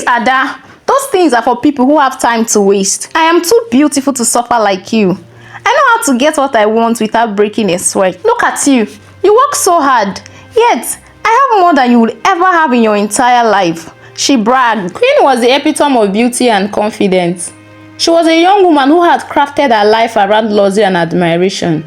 Please, Ada, those things are for people who have time to waste. I am too beautiful to suffer like you. I know how to get what I want without breaking a sweat. Look at you. You work so hard. Yet, I have more than you will ever have in your entire life. She bragged. Queen was the epitome of beauty and confidence. She was a young woman who had crafted her life around luxury and admiration.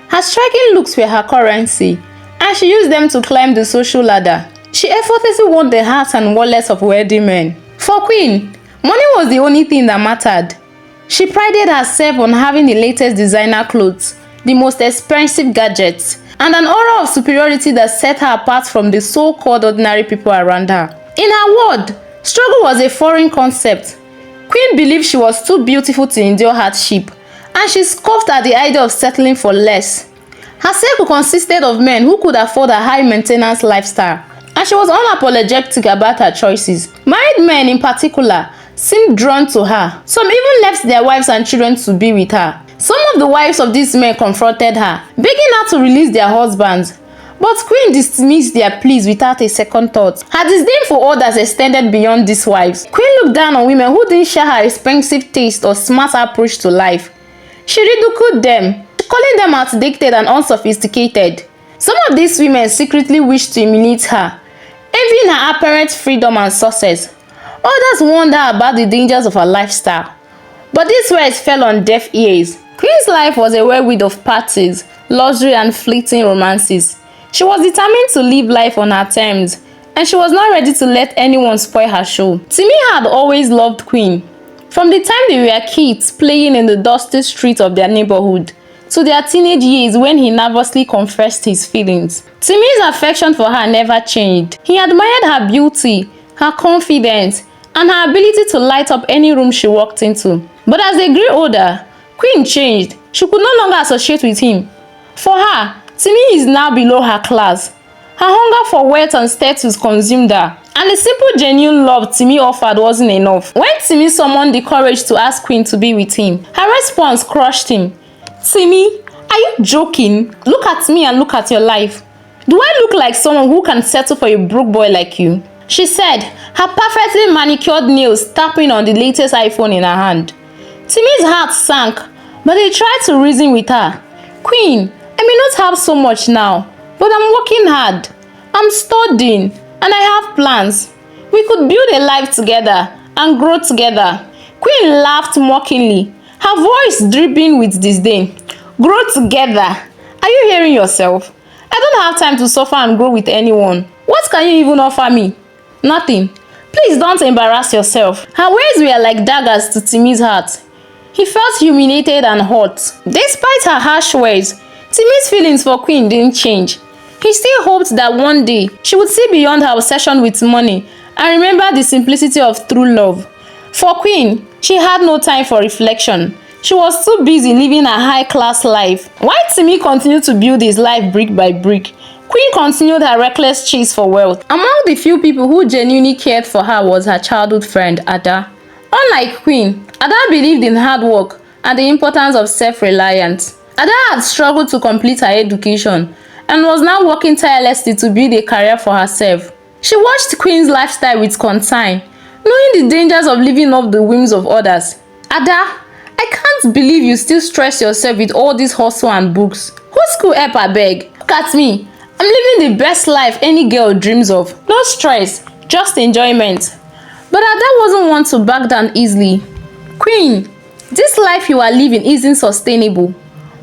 Her striking looks were her currency, and she used them to climb the social ladder. She effortlessly won the hearts and wallets of wealthy men. For Queen, money was the only thing that mattered. She prided herself on having the latest designer clothes, the most expensive gadgets, and an aura of superiority that set her apart from the so-called ordinary people around her. In her world, struggle was a foreign concept. Queen believed she was too beautiful to endure hardship, and she scoffed at the idea of settling for less. Her circle consisted of men who could afford a high-maintenance lifestyle, and she was unapologetic about her choices. Married men in particular seemed drawn to her. Some even left their wives and children to be with her. Some of the wives of these men confronted her, begging her to release their husbands. But Queen dismissed their pleas without a second thought. Her disdain for others extended beyond these wives. Queen looked down on women who didn't share her expensive taste or smart approach to life. She ridiculed them, calling them outdated and unsophisticated. Some of these women secretly wished to humiliate her, envying her apparent freedom and success. Others warned her about the dangers of her lifestyle. But these words fell on deaf ears. Queen's life was a whirlwind of parties, luxury and fleeting romances. She was determined to live life on her terms, and she was not ready to let anyone spoil her show. Timi had always loved Queen. From the time they were kids playing in the dusty streets of their neighborhood, to their teenage years when he nervously confessed his feelings. Timi's affection for her never changed. He admired her beauty, her confidence, and her ability to light up any room she walked into. But as they grew older, Queen changed. She could no longer associate with him. For her, Timi is now below her class. Her hunger for wealth and status consumed her, and the simple genuine love Timi offered wasn't enough. When Timi summoned the courage to ask Queen to be with him, her response crushed him. Timi, are you joking? Look at me and look at your life. Do I look like someone who can settle for a broke boy like you? She said, her perfectly manicured nails tapping on the latest iPhone in her hand. Timi's heart sank, but he tried to reason with her. Queen, I may not have so much now, but I'm working hard. I'm studying, and I have plans. We could build a life together and grow together. Queen laughed mockingly, her voice dripping with disdain. Grow together? Are you hearing yourself? I don't have time to suffer and grow with anyone. What can you even offer me? Nothing. Please don't embarrass yourself. Her words were like daggers to Timi's heart. He felt humiliated and hurt. Despite her harsh words, Timi's feelings for Queen didn't change. He still hoped that one day she would see beyond her obsession with money and remember the simplicity of true love. For Queen, she had no time for reflection. She was too busy living a high-class life. While Timi continued to build his life brick by brick, Queen continued her reckless chase for wealth. Among the few people who genuinely cared for her was her childhood friend, Ada. Unlike Queen, Ada believed in hard work and the importance of self-reliance. Ada had struggled to complete her education and was now working tirelessly to build a career for herself. She watched Queen's lifestyle with concern, knowing the dangers of living up the whims of others. Ada, I can't believe you still stress yourself with all this hustle and books. Whose school help I beg? Look at me. I'm living the best life any girl dreams of. No stress, just enjoyment. But Ada wasn't one to back down easily. Queen, this life you are living isn't sustainable.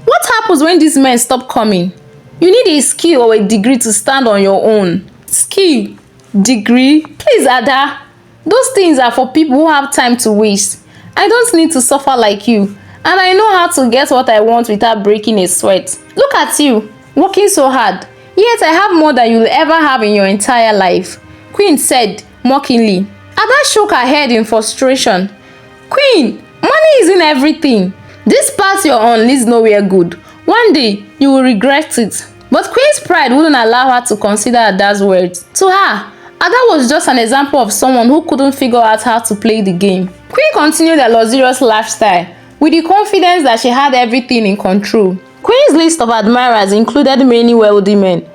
What happens when these men stop coming? You need a skill or a degree to stand on your own. Skill, degree, please Ada. Those things are for people who have time to waste. I don't need to suffer like you, and I know how to get what I want without breaking a sweat. Look at you, working so hard, yet I have more than you'll ever have in your entire life, Queen said mockingly. Ada shook her head in frustration. Queen, money isn't everything. This path you're on leads nowhere good. One day, you will regret it. But Queen's pride wouldn't allow her to consider Ada's words. To her, Ada was just an example of someone who couldn't figure out how to play the game. Queen continued her luxurious lifestyle with the confidence that she had everything in control. Queen's list of admirers included many wealthy men,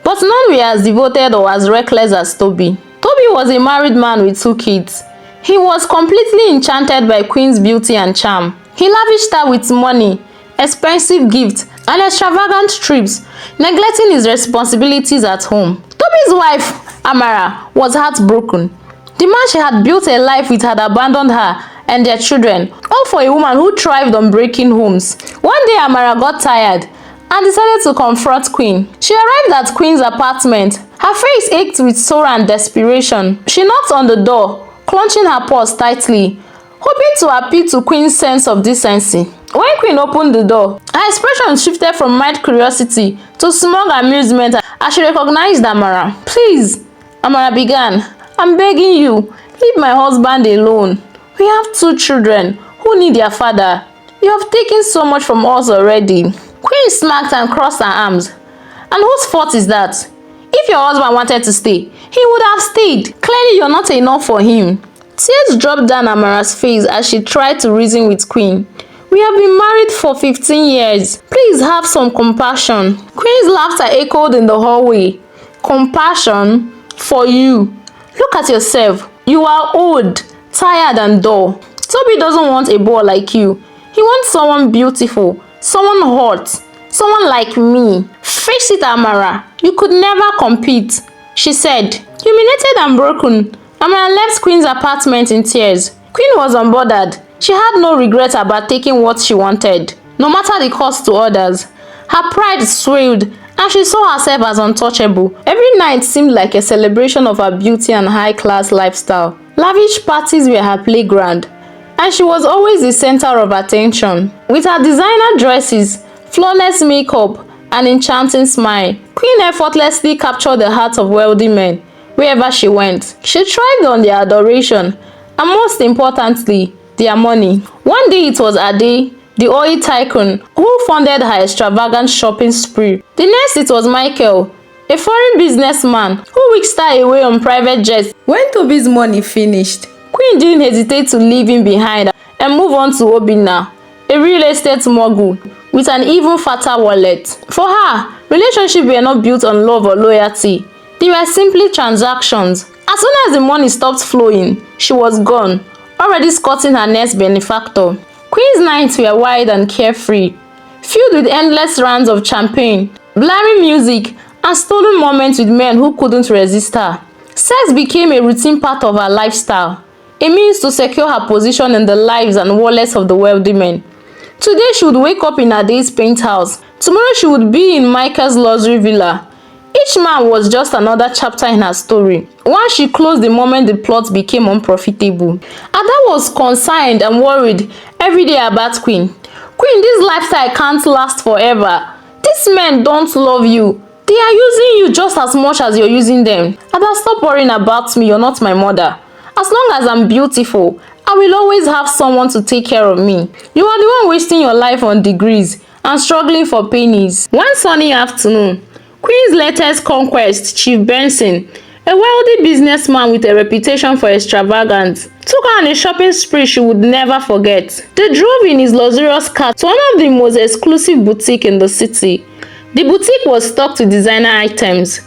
but none were as devoted or as reckless as Toby. Toby Toby was a married man with 2 kids. He was completely enchanted by Queen's beauty and charm. He lavished her with money, expensive gifts, and extravagant trips, neglecting his responsibilities at home. Toby's wife, Amara, was heartbroken. The man she had built a life with had abandoned her and their children, all for a woman who thrived on breaking homes. One day, Amara got tired and decided to confront Queen. She arrived at Queen's apartment. Her face ached with sorrow and desperation. She knocked on the door, clenching her paws tightly, hoping to appeal to Queen's sense of decency. When Queen opened the door, her expression shifted from mild curiosity to smug amusement as she recognized Amara. "Please," Amara began, "I'm begging you, leave my husband alone. We have 2 children who need their father. You have taken so much from us already." Queen smirked and crossed her arms. "And whose fault is that? If your husband wanted to stay, he would have stayed. Clearly, you're not enough for him." Tears dropped down Amara's face as she tried to reason with Queen. "We have been married for 15 years. Please have some compassion." Queen's laughter echoed in the hallway. "Compassion? For you? Look at yourself. You are old, tired and dull. Toby doesn't want a boy like you. He wants someone beautiful, someone hot, someone like me. Face it, Amara. You could never compete," she said. Humiliated and broken, Amara left Queen's apartment in tears. Queen was unbothered. She had no regret about taking what she wanted, no matter the cost to others. Her pride swelled, and she saw herself as untouchable. Every night seemed like a celebration of her beauty and high-class lifestyle. Lavish parties were her playground, and she was always the center of attention. With her designer dresses, flawless makeup, and enchanting smile, Queen effortlessly captured the hearts of wealthy men wherever she went. She thrived on their adoration, and most importantly, their money. One day it was Ade, the oil tycoon, who funded her extravagant shopping spree. The next it was Michael, a foreign businessman who whisked her away on private jets. When Toby's money finished, Queen didn't hesitate to leave him behind and move on to Obinna, a real estate mogul with an even fatter wallet. For her, relationships were not built on love or loyalty. They were simply transactions. As soon as the money stopped flowing, she was gone, already courting her next benefactor. Queen's nights were wide and carefree, filled with endless rounds of champagne, blaring music, and stolen moments with men who couldn't resist her. Sex became a routine part of her lifestyle, a means to secure her position in the lives and wallets of the wealthy men. Today she would wake up in Ade's penthouse. Tomorrow she would be in Michael's luxury villa. Each man was just another chapter in her story. Once she closed the moment the plot became unprofitable. Ada was concerned and worried every day about Queen. "Queen, this lifestyle can't last forever. These men don't love you. They are using you just as much as you're using them. Ada, stop worrying about me. You're not my mother. As long as I'm beautiful, I will always have someone to take care of me. You are the one wasting your life on degrees and struggling for pennies." One sunny afternoon, Queen's latest conquest, Chief Benson, a wealthy businessman with a reputation for extravagance, took her on a shopping spree she would never forget. They drove in his luxurious car to one of the most exclusive boutiques in the city. The boutique was stocked with designer items,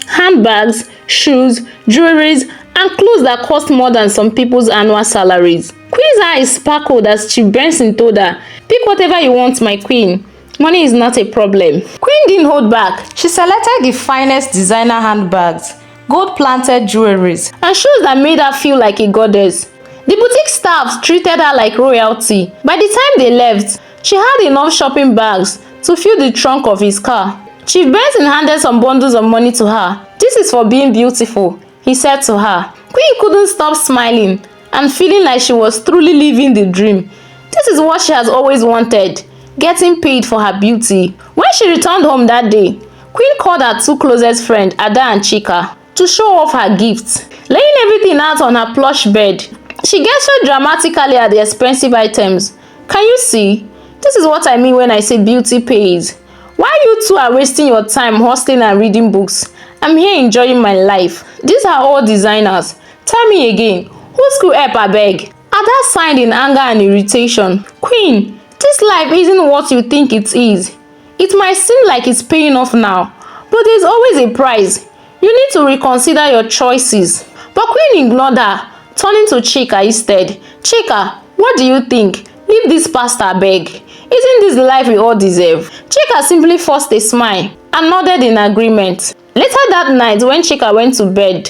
handbags, shoes, jewelries, and clothes that cost more than some people's annual salaries. Queen's eyes sparkled as Chief Benson told her, "Pick whatever you want, my queen. Money is not a problem." Queen didn't hold back. She selected the finest designer handbags, gold-planted jewelries, and shoes that made her feel like a goddess. The boutique staff treated her like royalty. By the time they left, she had enough shopping bags to fill the trunk of his car. Chief Benson handed some bundles of money to her. "This is for being beautiful," he said to her. Queen couldn't stop smiling and feeling like she was truly living the dream. This is what she has always wanted, getting paid for her beauty. When she returned home that day, Queen called her 2 closest friends, Ada and Chika, to show off her gifts. Laying everything out on her plush bed, she gestured dramatically at the expensive items. "Can you see? This is what I mean when I say beauty pays. While you two are wasting your time hustling and reading books, I'm here enjoying my life. These are all designers. Tell me again, who's could help, abeg?" Ada sighed in anger and irritation. "Queen, this life isn't what you think it is. It might seem like it's paying off now, but there's always a price. You need to reconsider your choices." But Queen ignored her, turning to Chika instead. Chika, what do you think? Leave this pastor beg. Isn't this the life we all deserve? Chika simply forced a smile and nodded in agreement. Later that night, when Chika went to bed,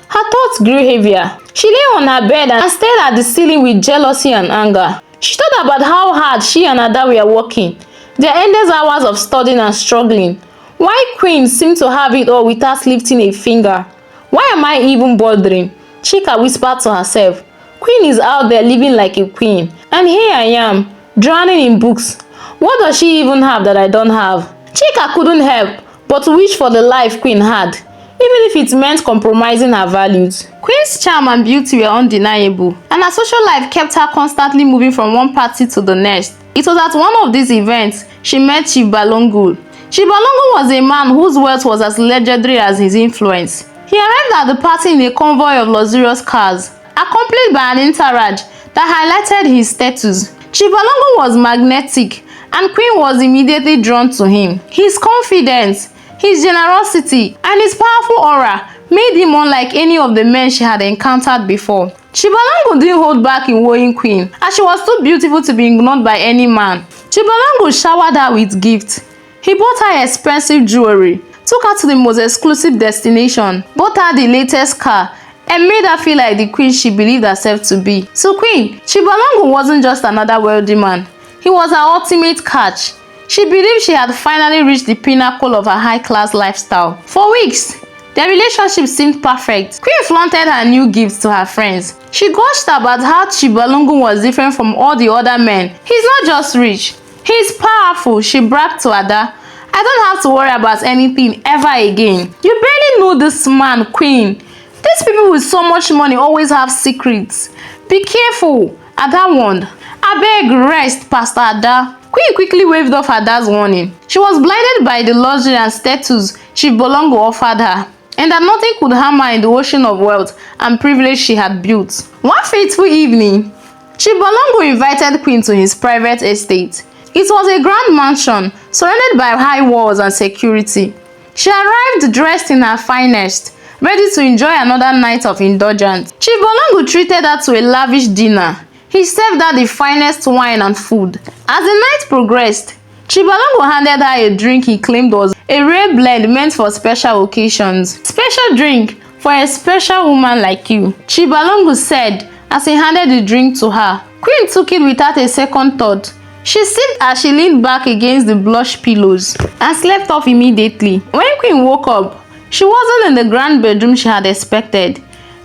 her thoughts grew heavier. She lay on her bed and stared at the ceiling with jealousy and anger. She thought about how hard she and Ada were working, their endless hours of studying and struggling. Why Queen seemed to have it all without lifting a finger? Why am I even bothering? Chika whispered to herself. Queen is out there living like a queen, and here I am, drowning in books. What does she even have that I don't have? Chika couldn't help but to wish for the life Queen had, even if it meant compromising her values. Queen's charm and beauty were undeniable, and her social life kept her constantly moving from one party to the next. It was at one of these events she met Chief Balogun. Chief Balogun was a man whose wealth was as legendary as his influence. He arrived at the party in a convoy of luxurious cars, accompanied by an entourage that highlighted his status. Chief Balogun was magnetic, and Queen was immediately drawn to him. His confidence, his generosity, and his powerful aura made him unlike any of the men she had encountered before. Chief Balogun didn't hold back in wooing Queen, as she was too beautiful to be ignored by any man. Chief Balogun showered her with gifts. He bought her expensive jewelry, took her to the most exclusive destination, bought her the latest car, and made her feel like the queen she believed herself to be. So Queen, Chief Balogun wasn't just another wealthy man. He was her ultimate catch. She believed she had finally reached the pinnacle of her high-class lifestyle. For weeks, their relationship seemed perfect. Queen flaunted her new gifts to her friends. She gushed about how Chief Balogun was different from all the other men. He's not just rich, he's powerful, she bragged to Ada. I don't have to worry about anything ever again. You barely know this man, Queen. These people with so much money always have secrets. Be careful, Ada warned. Abeg, rest, Pastor Ada. Queen quickly waved off Ada's warning. She was blinded by the luxury and status Chief Bolongo offered her, and that nothing could harm her in the ocean of wealth and privilege she had built. One fateful evening, Chief Bolongo invited Queen to his private estate. It was a grand mansion surrounded by high walls and security. She arrived dressed in her finest, ready to enjoy another night of indulgence. Chief Bolongo treated her to a lavish dinner. He served her the finest wine and food. As the night progressed, Chief Balogun handed her a drink he claimed was a rare blend meant for special occasions. Special drink for a special woman like you, Chief Balogun said as he handed the drink to her. Queen took it without a second thought. She sipped as she leaned back against the plush pillows and slept off immediately. When Queen woke up, she wasn't in the grand bedroom she had expected.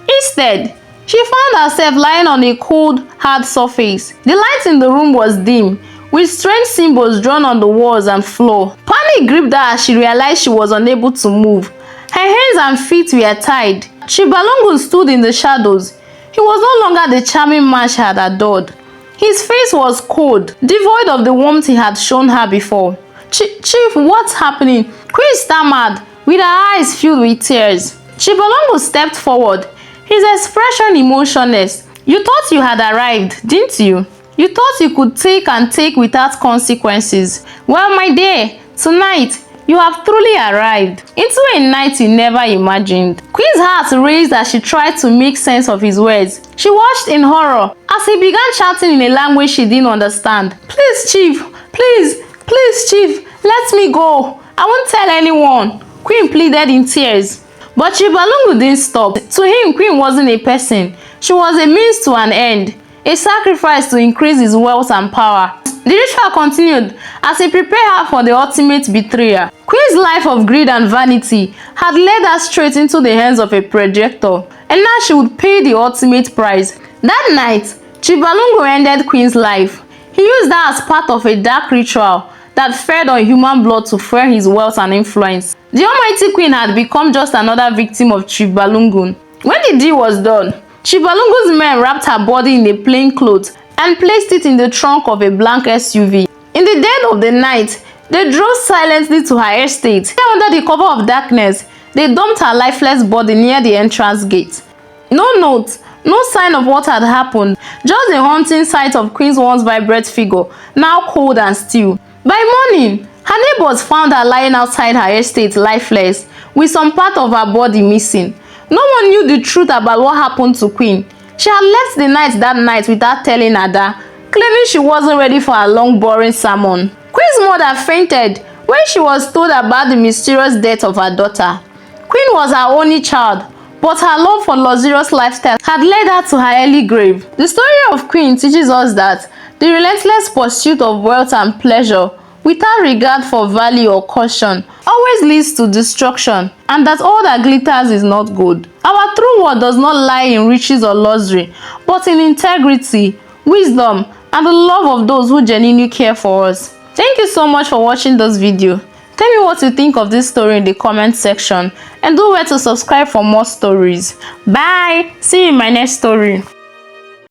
Instead, she found herself lying on a cold, hard surface. The light in the room was dim, with strange symbols drawn on the walls and floor. Panic gripped her as she realized she was unable to move. Her hands and feet were tied. Chief Balogun stood in the shadows. He was no longer the charming man she had adored. His face was cold, devoid of the warmth he had shown her before. Chief, what's happening? Queen stammered, with her eyes filled with tears. Chief Balogun stepped forward, his expression emotionless. You thought you had arrived, didn't you? You thought you could take and take without consequences. Well, my dear, tonight, you have truly arrived into a night you never imagined. Queen's heart raised as she tried to make sense of his words. She watched in horror as he began shouting in a language she didn't understand. Please, Chief, please, Chief, let me go. I won't tell anyone. Queen pleaded in tears. But Chief Balogun didn't stop. To him, Queen wasn't a person. She was a means to an end, a sacrifice to increase his wealth and power. The ritual continued as he prepared her for the ultimate betrayal. Queen's life of greed and vanity had led her straight into the hands of a projector, and now she would pay the ultimate price. That night, Chief Balogun ended Queen's life. He used her as part of a dark ritual that fed on human blood to fuel his wealth and influence. The almighty Queen had become just another victim of Chief Balogun. When the deal was done, Chief Balogun's men wrapped her body in a plain cloth and placed it in the trunk of a black SUV. In the dead of the night, they drove silently to her estate. There, under the cover of darkness, they dumped her lifeless body near the entrance gate. No note, no sign of what had happened, just a haunting sight of Queen's once vibrant figure, now cold and still. By morning, her neighbors found her lying outside her estate lifeless, with some part of her body missing. No one knew the truth about what happened to Queen. She had left the night that night without telling Ada, claiming she wasn't ready for a long, boring sermon. Queen's mother fainted when she was told about the mysterious death of her daughter. Queen was her only child, but her love for luxurious lifestyle had led her to her early grave. The story of Queen teaches us that the relentless pursuit of wealth and pleasure, without regard for value or caution, always leads to destruction, and that all that glitters is not gold. Our true worth does not lie in riches or luxury, but in integrity, wisdom, and the love of those who genuinely care for us. Thank you so much for watching this video. Tell me what you think of this story in the comment section, and don't forget to subscribe for more stories. Bye! See you in my next story.